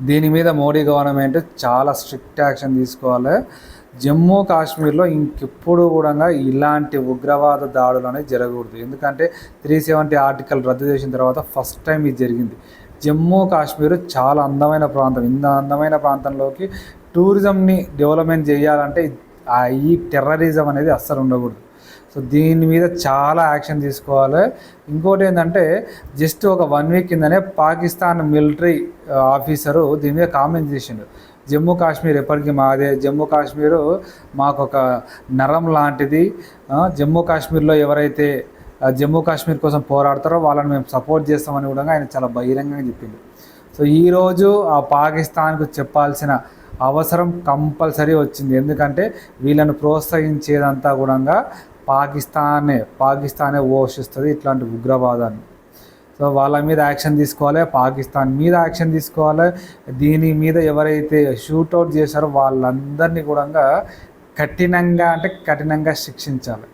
దీని మీద మోడీ గవర్నమెంట్ చాలా స్ట్రిక్ట్ యాక్షన్ తీసుకోవాలి. జమ్మూ కాశ్మీర్లో ఇంకెప్పుడు కూడా ఇలాంటి ఉగ్రవాద దాడులు అనేవి జరగకూడదు. ఎందుకంటే 370 ఆర్టికల్ రద్దు చేసిన తర్వాత ఫస్ట్ టైం ఇది జరిగింది. జమ్మూ కాశ్మీర్ చాలా అందమైన ప్రాంతం. ఇంత అందమైన ప్రాంతంలోకి టూరిజంని డెవలప్మెంట్ చేయాలంటే ఈ టెర్రరిజం అనేది అస్సలు ఉండకూడదు. సో దీని మీద చాలా యాక్షన్ తీసుకోవాలి. ఇంకోటి ఏంటంటే జస్ట్ ఒక 1 వీక్ కిందనే పాకిస్తాన్ మిలిటరీ ఆఫీసరు దీని మీద కామెంట్ చేసిండు. జమ్మూ కాశ్మీర్ ఎప్పటికీ మాదే, జమ్మూ కాశ్మీరు మాకు ఒక నరం లాంటిది. జమ్మూ కాశ్మీర్లో ఎవరైతే జమ్మూ కాశ్మీర్ కోసం పోరాడతారో వాళ్ళని మేము సపోర్ట్ చేస్తామని కూడా ఆయన చాలా బహిరంగంగా చెప్పిండు. సో ఈరోజు ఆ పాకిస్తాన్కు చెప్పాల్సిన అవసరం కంపల్సరీ వచ్చింది. ఎందుకంటే వీళ్ళను ప్రోత్సహించేదంతా కూడా పాకిస్తానే పోషిస్తుంది ఇట్లాంటి ఉగ్రవాదాన్ని. సో వాళ్ళ మీద యాక్షన్ తీసుకోవాలి, పాకిస్తాన్ మీద యాక్షన్ తీసుకోవాలి. దీని మీద ఎవరైతే షూట్అవుట్ చేశారో వాళ్ళందరినీ కూడా కఠినంగా శిక్షించాలి.